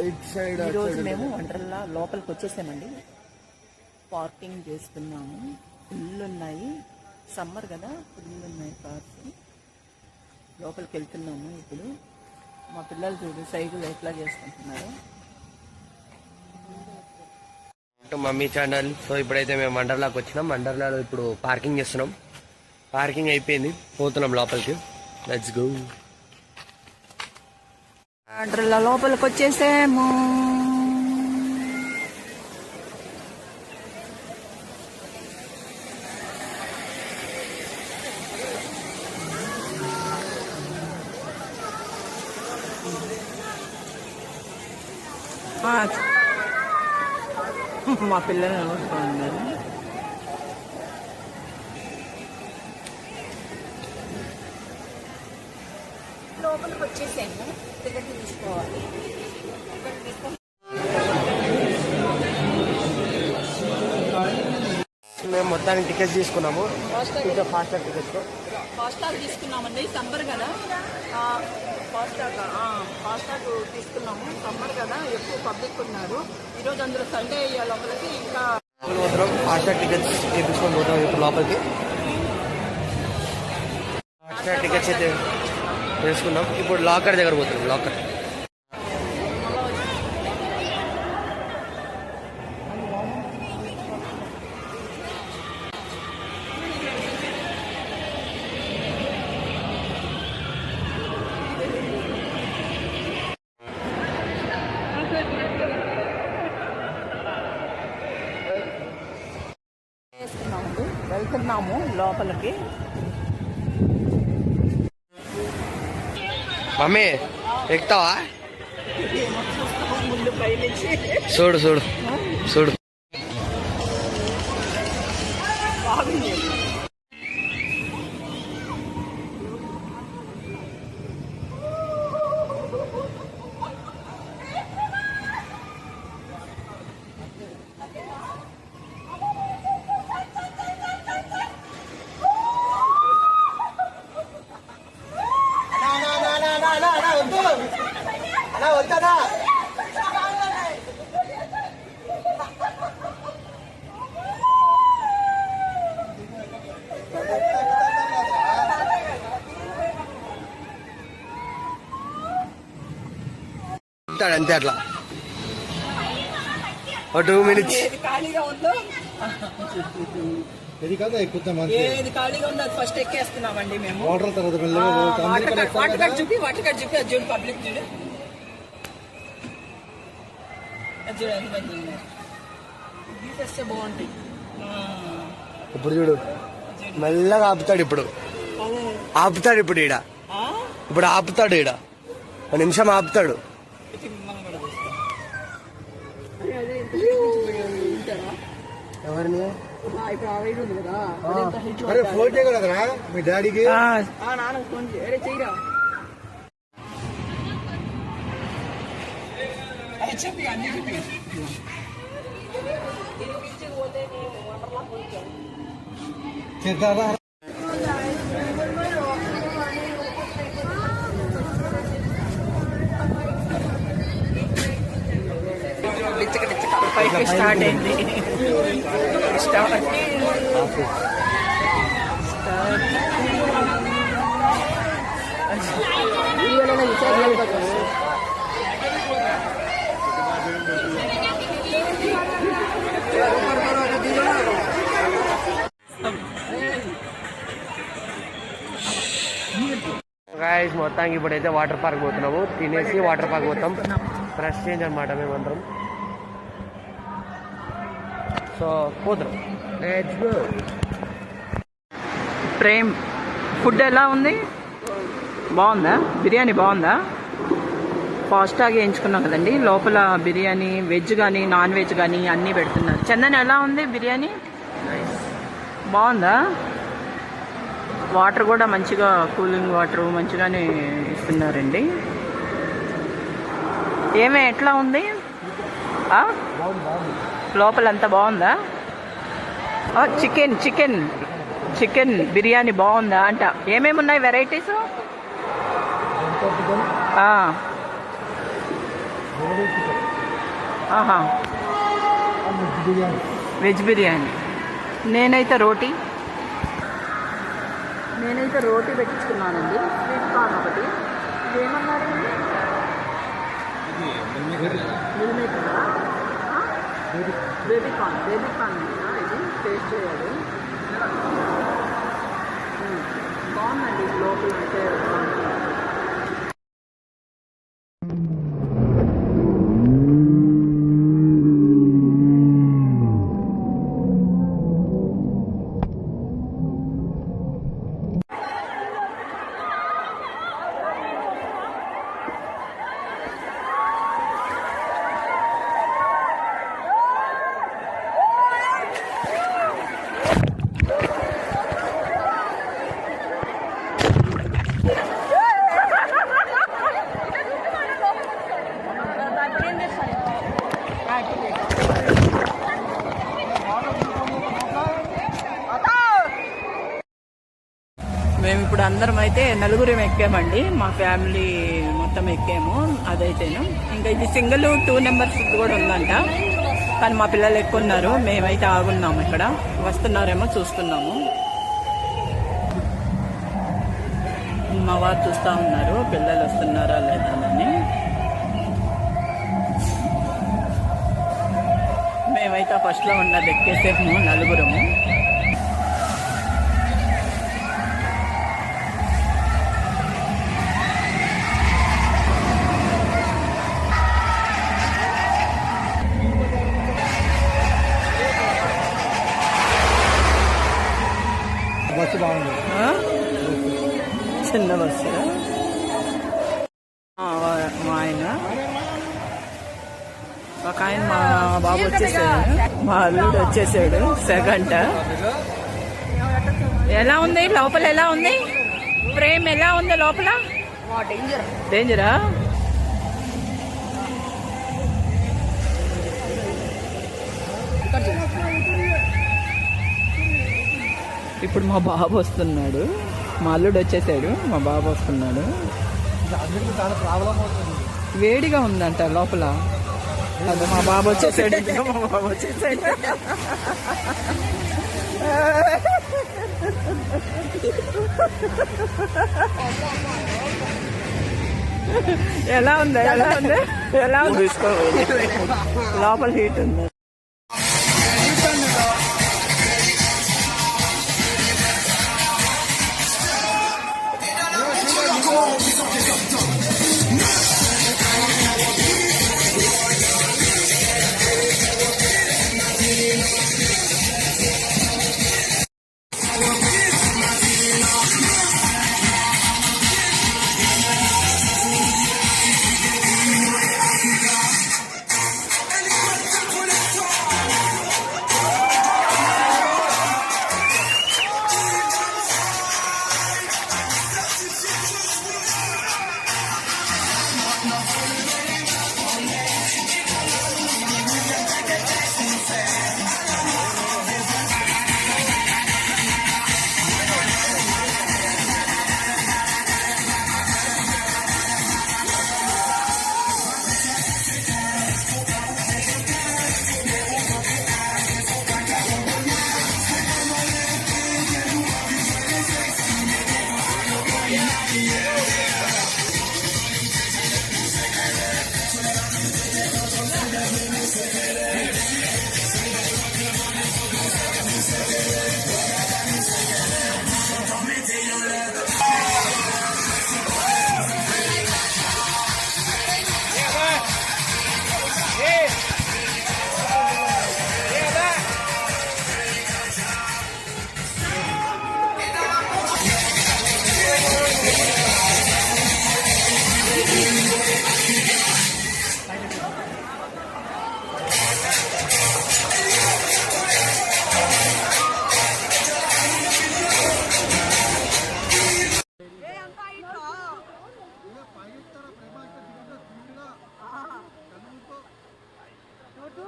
ఈరోజు మేము వండర్లా లోపలికి వచ్చేసామండి. పార్కింగ్ చేస్తున్నాము. ఫుల్ ఉన్నాయి, సమ్మర్ కదా, ఫుల్ ఉన్నాయి కార్స్. లోపలికి వెళ్తున్నాము. ఇప్పుడు మా పిల్లలు చూడు సైకిల్ ఎట్లా చేసుకుంటున్నారు. Mummy channel. సో ఇప్పుడైతే మేము వండర్లాకి వచ్చినాం. వండర్లాలో ఇప్పుడు పార్కింగ్ చేస్తున్నాం. పార్కింగ్ అయిపోయింది, పోతున్నాం లోపలికి. Let's go. వండర్లా లోపలికి వచ్చేసాము. మా పిల్లలు నవ్వుతున్నారు. లోపలికి వచ్చేసాము. టికెట్ తీసుకోవాలి. మేము మొత్తానికి టికెట్ తీసుకున్నాము. ఫాస్టాగ్ టికెట్ ఫాస్టాగ్ తీసుకున్నామండి. సమ్మర్ కదా, ఫాస్టాగ్ తీసుకున్నాము. సమ్మర్ కదా, ఎక్కువ పబ్లిక్ ఉన్నారు. ఈరోజు అందులో సండే అయ్యే లోపలికి ఇంకా ఫాస్టాగ్ టికెట్స్ తీసుకొని పోతాం ఇప్పుడు లోపలికి. ఫాస్టాగ్ టికెట్స్ అయితే తీసుకున్నాం. ఇప్పుడు లాకర్ దగ్గర పోతున్నాం. లాకర్ వెళ్తున్నాము లోపలికి. మమ్మీ ఎక్కుతావా? ముందు పైనుంచి చూడు చూడు చూడు. బాగుంది. అంతే అట్లా 2 minutes. ఖాళీగా ఉందో ఏది ఖాళీగా ఉందో అది ఫస్ట్ ఎక్కేస్తున్నామండి మేము. వాటర్ కట్ చూపి అది చూడు. పబ్లిక్ చూడు, తీసేస్తే బాగుంటాయి. ఇప్పుడు చూడు మెల్లగా ఆపుతాడు. ఇప్పుడు ఈడ ఇప్పుడు ఆపుతాడు. ఈడ 1 నిమిషం ఆపుతాడు. ఎవరిని ఫోన్ చేయగలరా మీ డాడీకి? నాన్నకు ఫోన్ చేయరా. చెప్పి అన్ని చెప్పి చేద్దామా? స్టార్ట్ అయింది. గాయ్స్ మొత్తానికి ఇప్పుడైతే వాటర్ పార్క్ పోతున్నాము. తినేసి వాటర్ పార్క్ పోతాం. ఫ్రెష్ చేంజ్ అనమాట మేమందరం. సో పోతాం. ప్రేమ్ ఫుడ్ ఎలా ఉంది? బాగుందా? బిర్యానీ బాగుందా? ఫాస్టాగ్ వేయించుకున్నాం కదండి. లోపల బిర్యానీ వెజ్ కానీ నాన్ వెజ్ కానీ అన్నీ పెడుతున్నారు. చందన్ ఎలా ఉంది బిర్యానీ? బాగుందా? వాటర్ కూడా మంచిగా కూలింగ్ వాటర్ మంచిగానే ఇస్తున్నారండి. ఎట్లా ఉంది? లోపలంతా బాగుందా? చికెన్ బిర్యానీ బాగుందా అంట. ఏమేమి ఉన్నాయి వెరైటీస్? ఆహా, వెజ్ బిర్యానీ. నేనైతే రోటీ పెట్టించుకున్నానండి. స్వీట్ కార్న్ ఒకటి. ఇదేమన్నారు? బేబీ కార్న్ ఇది టేస్ట్ చేయాలి. బాగుందండి లోపల అంటే. మేము ఇప్పుడు అందరం అయితే నలుగురం ఎక్కామండి. మా ఫ్యామిలీ మొత్తం ఎక్కాము. అదైతేను ఇంకా ఇది సింగిల్ 2 నెంబర్స్ కూడా ఉందంట. కానీ మా పిల్లలు ఎక్కున్నారు. మేమైతే ఆగున్నాము. ఇక్కడ వస్తున్నారేమో చూస్తున్నాము. మా వారు చూస్తూ ఉన్నారు పిల్లలు వస్తున్నారా లేదా అని. మేమైతే ఫస్ట్లో ఉన్నది ఎక్కేసేము నలుగురము. బస్సు బాగుంది. చిన్న బస్సు. మా ఆయన ఒక ఆయన మా బాబు వచ్చేసాడు. మా అల్లుడు వచ్చేసాడు. సెకండ్ ఎలా ఉంది లోపల? ఎలా ఉంది ప్రేమ్? ఎలా ఉంది లోపల? డేంజరా? ఇప్పుడు మా బాబు వస్తున్నాడు. మా అల్లుడు వచ్చేసాడు. మా బాబు వస్తున్నాడు. వేడిగా ఉందంట లోపల. అదే మా బాబు వచ్చేసాడు. ఎలా ఉంది? తీసుకోవాలి. లోపల హీట్ ఉంది.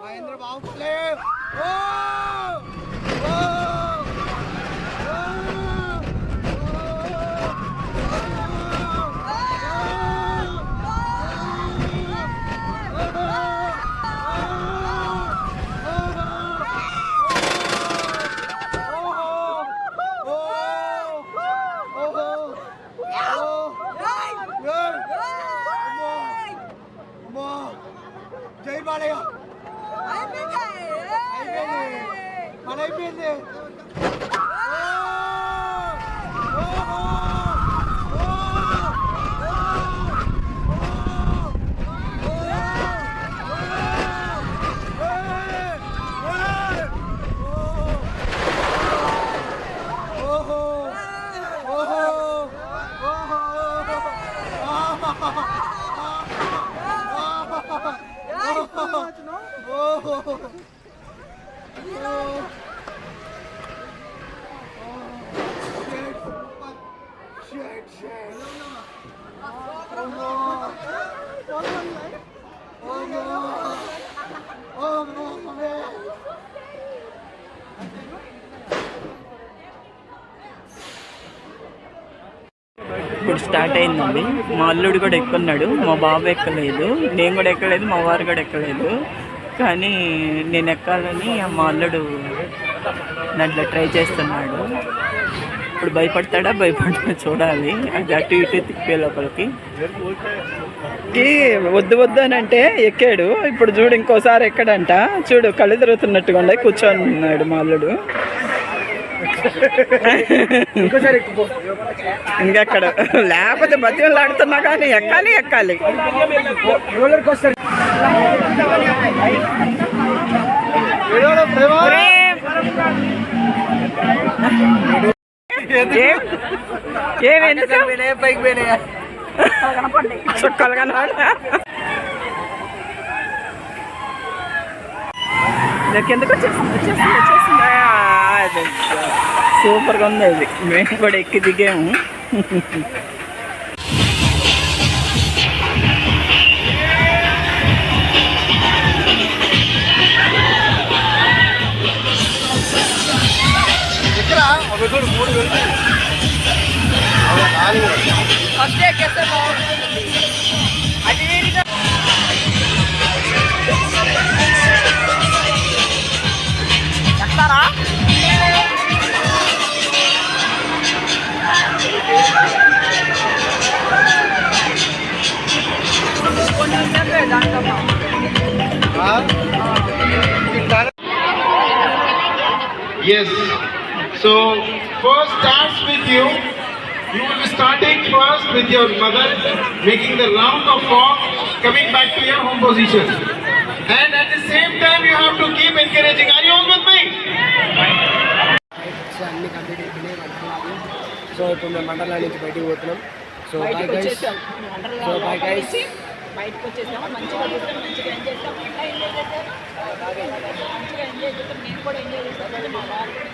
మహేంద్ర బాబు ప్లే. రైట్ బాలయ్య మన అయిపోయింది ఇప్పుడు స్టార్ట్ అయిందండి. మా అల్లుడు కూడా ఎక్కున్నాడు, మా బాబు ఎక్కలేదు, నేను కూడా ఎక్కలేదు, మా వారు కూడా ఎక్కలేదు. కానీ నేను ఎక్కాలని మా అల్లుడు దాంట్లో ట్రై చేస్తున్నాడు. ఇప్పుడు భయపడతాడా చూడాలి. అది అటు ఇటు తిప్పే లోపలికి వద్దు వద్దు అని అంటే ఎక్కాడు. ఇప్పుడు చూడు ఇంకోసారి ఎక్కడంట, చూడు కళ్ళు తిరుగుతున్నట్టుగా ఉన్నాయి, కూర్చొని ఉన్నాడు మా అల్లుడు. ఇంకెక్కడ లేకపోతే బతిలు ఆడుతున్నా కానీ ఎక్కాలి. చుక్కలు కనబడ కిందకు వచ్చేసింది. సూపర్గా ఉంది అది. మేము కూడా ఎక్కి దిగాము. Yes. So first starts with you. You will be starting first with your mother, making the round of walk, coming back to your home position. And at the same time, you have to keep encouraging. Are you all with me? So ఇప్పుడు మేము మండలా నుంచి బయటికి పోతున్నాం. So bye guys. బయటకు వచ్చేసాము. మంచిగా enjoy చేస్తాం. నేను కూడా ఎంజాయ్ చేస్తాను. మా వారు కూడా